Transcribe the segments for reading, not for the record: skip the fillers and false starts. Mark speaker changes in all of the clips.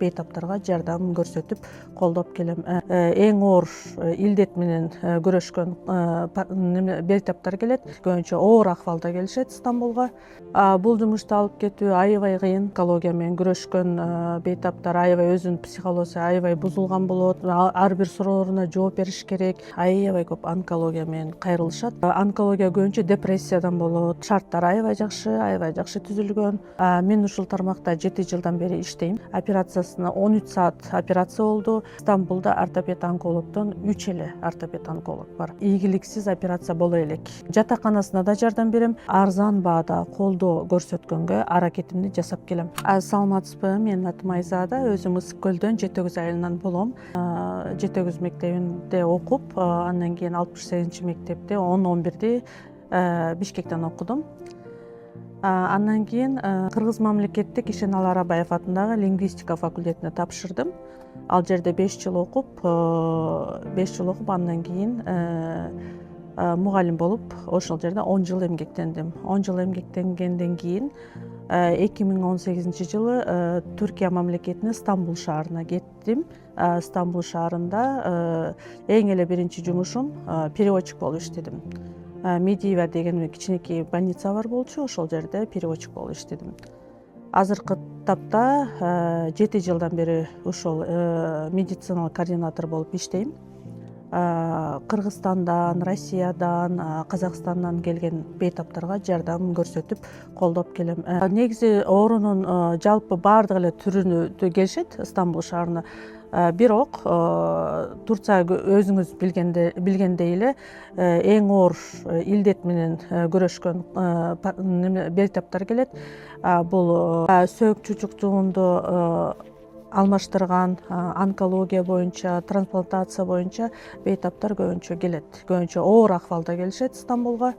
Speaker 1: бейтаптарга жардам көрсөтүп колдоп келем. Эң оор илдет менен күрөшкөн бейтаптар келет. Көбүнчө оор акыбалда келишет Стамбулга. Бул жумушту алып кетүү аябай кыйын. Онкология менен күрөшкөн бейтаптар аябай өзүнүн психологиясы аябай бузулган болот. Ар бир сурооруна жооп бериш керек. Аябай көп онкология менен кайрылышат. Онкология көбүнчө депрессиядан болот. Шарттар аябай жакшы түзүлгөн. Мен ушул тармакта 7 жылдан бери иштейм. Операциясына 13 саат операция болду. Стамбулда ортопед онкологдон 3 эле ортопед онколог бар. Ийгиликсиз операция боло элек. Жатаканасына да жардам берем. Арзан баада колдоо көрсөткөнгө аракетимди жасап келем. Саламатсызбы? Менин атым Айзада. Өзүм Ысык Көлдөн 7 айылынан болом. 7 мектебинде окуп, андан кийин 68 мектепте 10-11 Бишкектен окудум. Андан кийин Кыргыз мамлекеттик Ишеналы Арабаев атындагы лингвистика факультетине тапшырдым. Ал жерде 5 жыл окуп, андан кийин мугалим болуп, ошол жерде 10 жыл эмгектендим. 10 жыл эмгектенгенден кийин 2018 жылы Түркия мамлекетине Стамбул шаарына кеттим. Стамбул шаарында эң эле биринчи жумушум переводчик болуп иштедим. Медиева деген кичинекей больница бар болчу, ошол жерде переводчик болуп иштедим. Азыркы тапта 7 жылдан бери ушул медициналык координатор болуп иштейм. Кыргызстандан, Россиядан, Казакстандан келген бейтаптарга жардам көрсөтүп колдоп келем. Негизи оорунун жалпы баардык эле түрүнө келишет Стамбул шаарына. Бирок Турция өзүңүз билгендей эле эң оор илдет менен күрөшкөн бейтаптар келет. Бул сөөк чучуктугунду алмаштырган онкология боюнча, трансплантация боюнча бейтаптар көбүнчө келет. Көбүнчө оор акыбалда келишет Стамбулга.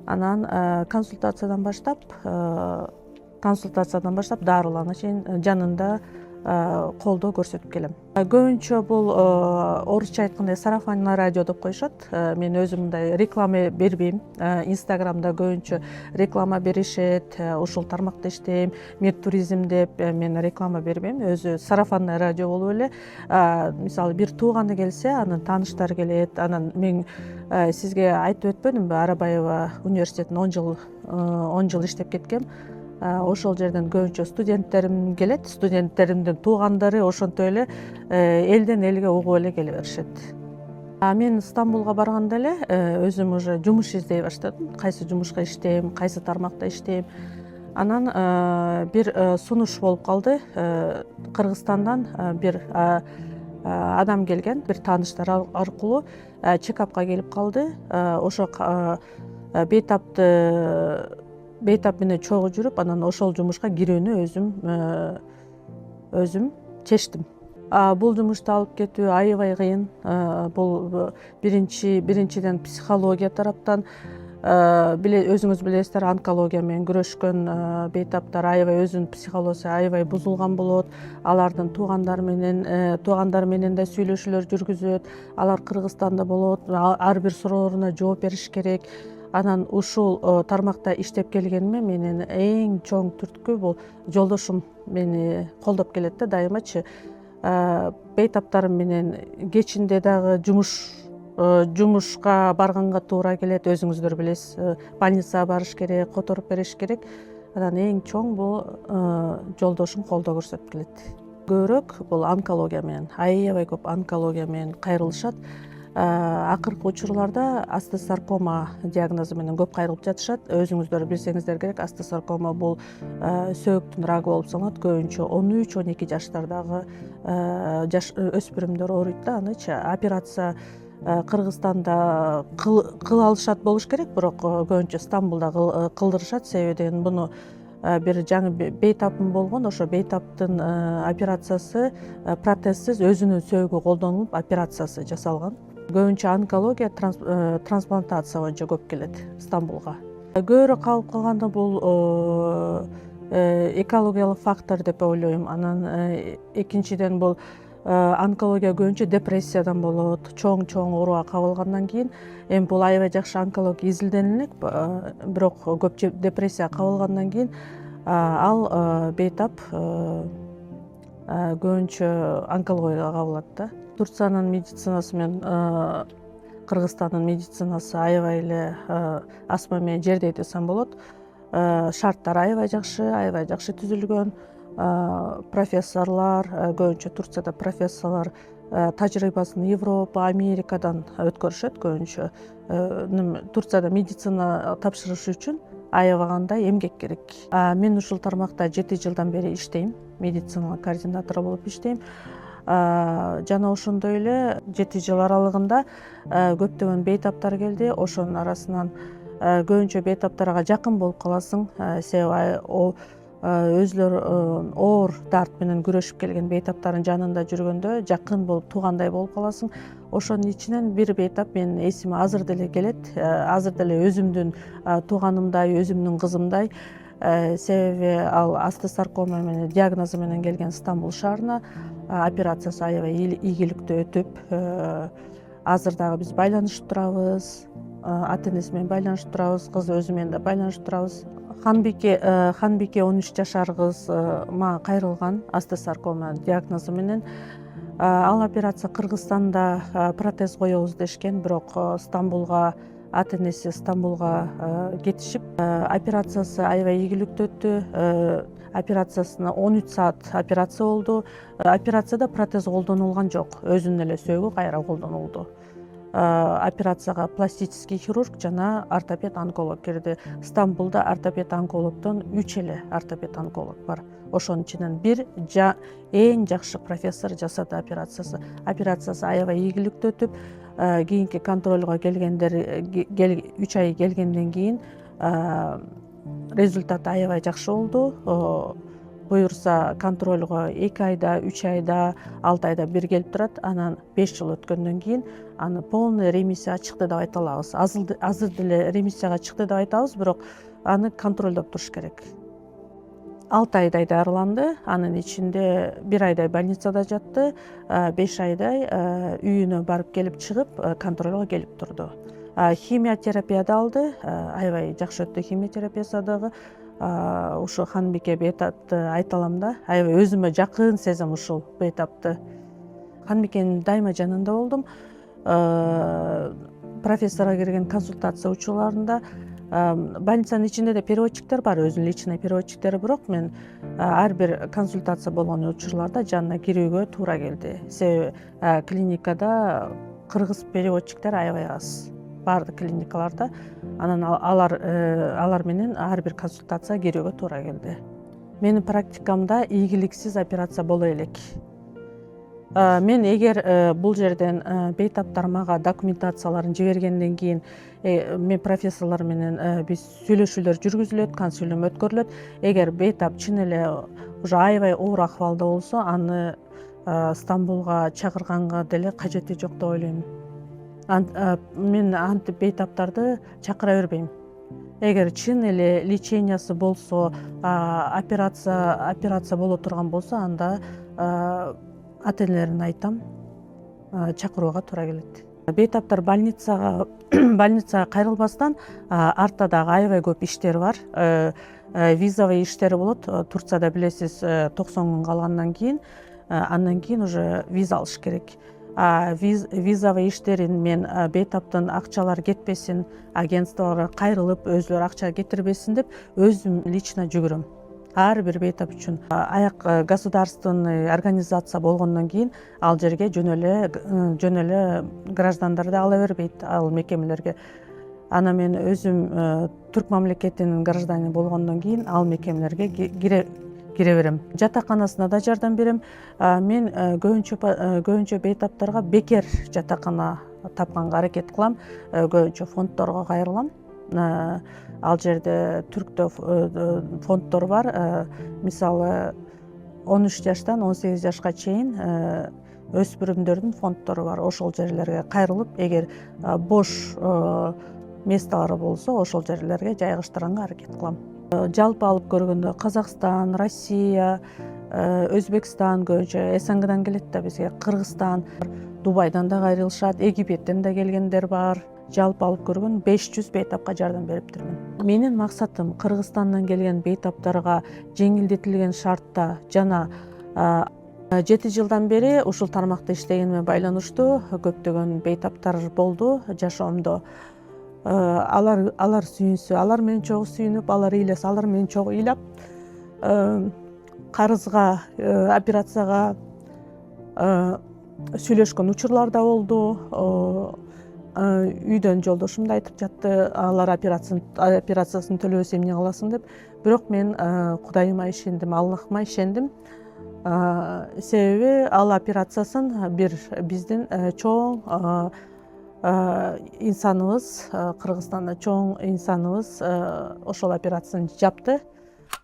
Speaker 1: Анан консультациядан баштап дарылана чейин жанында колдоо көрсөтүп келем. Көбүнчө бул орусча айтканда сарафанный радио деп коюшат. Мен өзүм мындай реклама бербейм. Инстаграмда көбүнчө реклама беришет. Ушул тармакта иштейм. Медтуризм деп мен реклама бербейм. Өзү сарафанный радио болуп эле. Мисалы бир тууганы келсе, анын тааныштары келет. Анан мен сизге айтып өтпөдүмбү? Арабаева университетинде 10 жыл иштеп кеткем. Ошол жерден көбүнчө студенттерим келет. Студенттеримдин туугандары ошонтип эле элден элге угуп эле келе беришет. Мен Стамбулга барганда эле өзүм уже жумуш издей баштадым. Кайсы жумушка иштейм, кайсы тармакта иштейм. Анан бир сунуш болуп калды. Кыргызстандан бир адам келген, бир тааныштар аркылуу чекапка келип калды. Ошо бейтап менен чогуу жүрүп, анан ошол жумушка кирүүнү өзүм чечтим. Бул жумушту алып кетүү аябай кыйын. Бул биринчиден психология тараптан өзүңүз билесиздер, онкология менен күрөшкөн бейтаптар аябай өзүнүн психологиясы аябай бузулган болот. Алардын туугандары менен да сүйлөшүүлөр жүргүзөт. Алар Кыргызстанда болот. Ар бир сурооруна жооп бериш керек. Анан ушул тармакта иштеп келгениме менин эң чоң түрткү бул жолдошум мени колдоп келет да дайымачы. Бейтаптарым менен кечинде дагы жумушка барганга туура келет. Өзүңүздөр билесиз, больницага барыш керек, которуп бериш керек. Анан эң чоң бул жолдошум колдоо көрсөтүп келет. Көбүрөөк бул онкология менен, аябай көп онкология менен кайрылышат. Акыркы учурларда астосаркома диагнозу менен көп кайрылып жатышат. Өзүңүздөр билсеңиздер керек, астосаркома бул сөөктүн рагы болуп саналат. Көбүнчө 13-12 жаштардагы өспүрүмдөр ооруйт да. Анычы операция Кыргызстанда кыла алышат болуш керек, бирок көбүнчө Стамбулда кылдырышат. Себеби деген буну бир жаңы бейтапым болгон. Ошо бейтаптын операциясы протезсиз өзүнүн сөөгү колдонулуп операциясы жасалган. Көбүнчө онкология трансплантация боюнча көп келет Стамбулга. Көбүрөөк калып калганы бул экологиялык фактор деп ойлойм. Анан экинчиден бул онкология көбүнчө депрессиядан болот. Чоң ооруга кабылгандан кийин эми бул аябай жакшы онколог изилден элек, бирок көп депрессияга кабылгандан кийин ал бейтап көбүнчө онкологияга кабылат да. Турциянын медицинасы менен Кыргызстандын медицинасы аябай эле астма менен жердей десем болот. Шарттар аябай жакшы түзүлгөн. Профессорлор, көбүнчө Турцияда профессорлор тажрыйбасын Европа, Америкадан өткөрүшөт көбүнчө. Турцияда медицина тапшырыш үчүн аябагандай эмгек керек. Мен ушул тармакта 7 жылдан бери иштейм, медицина координатору болуп иштейм. Жана ошондой эле 7 жыл аралыгында көптөгөн бейтаптар келди. Ошонун арасынан көбүнчө бейтаптарга жакын болуп каласың, себеби өзүлөр оор дарт менен күрөшүп келген бейтаптардын жанында жүргөндө жакын болуп туугандай болуп каласың. Ошонун ичинен бир бейтап менин эсиме азыр деле келет. Азыр деле өзүмдүн тууганымдай, өзүмдүн кызымдай. Себеби ал остеосаркома менен диагнозу менен келген Стамбул шаарына. Операциясы аябай ийгиликтүү өтүп, азыр дагы биз байланышып турабыз. Ата энеси менен байланышып турабыз, кызы өзү менен да байланышып турабыз. Ханбике 13 жашар кыз мага кайрылган остеосаркома диагнозу менен. Ал операция Кыргызстанда протез коебуз дешкен, бирок Стамбулга ата энеси Стамбулга кетишип, операциясы аябай ийгиликтүү өттү. Операциясына 13 саат операция болду. Операцияда протез колдонулган жок, өзүнүн эле сөөгү кайра колдонулду. Операцияга пластический хирург жана ортопед-онколог кирди. Стамбулда ортопед-онкологдон 3 эле ортопед-онколог бар. Ошонун ичинен бир эң жакшы профессор жасады операциясы. Операциясы аябай ийгиликтүү өтүп, кийинки контролго келгендер 3 ай келгенден кийин результаты аябай жакшы болду. Буюрса контролго 2 айда, 3 айда, 6 айда бир келип турат. Анан 5 жыл өткөндөн кийин аны полный ремиссияга чыкты деп айта алабыз. Азыр деле ремиссияга чыкты деп айтабыз, бирок аны контролдоп туруш керек. 6 айдай дарыланды, анын ичинде 1 айдай больницада жатты, 5 айдай үйүнө барып келип чыгып контролго келип турду. Химиотерапияда алды, аябай жакшы өттү химиотерапиясы дагы. Ушу Ханбике бейтапты айта алам да, аябай өзүмө жакын сезем ушул бейтапты. Ханбикенин дайыма жанында болдум. Профессорго кирген консультация учурларында больницанын ичинде да переводчиктер бар, өзүнүн личный переводчиктери, бирок мен ар бир консультация болгон учурларда жанына кирүүгө туура келди. Себеби клиникада кыргыз переводчиктер аябай аз. Бардык клиникаларда. Анан алар менен ар бир консультацияга кирүүгө туура келди. Менин практикамда ийгиликсиз операция боло элек. Мен эгер бул жерден бейтаптар мага документацияларын жибергенден кийин мен профессорлор менен биз сүйлөшүүлөр жүргүзүлөт, консилиум өткөрүлөт. Эгер бейтап чын эле уже аябай оор акыбалда болсо, аны Стамбулга чакырганга деле кажети жок деп ойлойм. Мен антип бейтаптарды чакыра бербейм. Эгер чын эле лечениясы болсо, операция боло турган болсо, анда ата энелерине айтам, чакырууга туура келет. Бейтаптар больницага кайрылбастан артта дагы аябай көп иштер бар. Визовый иштери болот. Турцияда билесиз 90 күн калгандан кийин, андан кийин уже виза алыш керек. Визовый иштерин мен бейтаптын акчалары кетпесин, агентстволорго кайрылып өзүлөрү акча кетирбесин деп өзүм лично жүгүрөм. Ар бир бейтап үчүн аяк государственный организация болгондон кийин ал жерге жөн эле граждандарды ала бербейт, ал мекемелерге. Ана мен өзүм түрк мамлекетинин гражданины болгондон кийин ал мекемелерге кире берем. Жатаканасына да жардам берем. Мен көбүнчө бейтаптарга бекер жатакана тапканга аракет кылам. Көбүнчө фонддорго кайрылам. Ал жерде түрктө фонддор бар. Мисалы 13 жаштан 18 жашка чейин өспүрүмдөрдүн фонддору бар. Ошол жерлерге кайрылып, эгер бош месталары болсо, ошол жерлерге жайгаштырганга аракет кылам. Жалпы алып көргөндө Казакстан, Россия, Өзбекстан көбүнчө СНГдан келет да бизге, Кыргызстан, Дубайдан да кайрылышат, Египеттен да келгендер бар. Жалпы алып көргөн 500 бейтапка жардам бериптирмин. Менин максатым Кыргызстандан келген бейтаптарга жеңилдетилген шартта жана 7 жылдан бери ушул тармакта иштегениме байланыштуу көптөгөн бейтаптар болду жашоомдо. Алар сүйүнсө алар менен чогуу сүйүнүп, алар ыйласа алар менен чогуу ыйлап, карызга, операцияга сүйлөшкөн учурлар да болду. Үйдөн жолдошум да айтып жатты, алар операциясын төлөбөсө эмне кыласың деп. Бирок мен Кудайыма ишендим, Аллахыма ишендим. Себеби ал операциясын бир биздин чоң инсаныбыз, Кыргызстанда чоң инсаныбыз ошол операцияны жапты.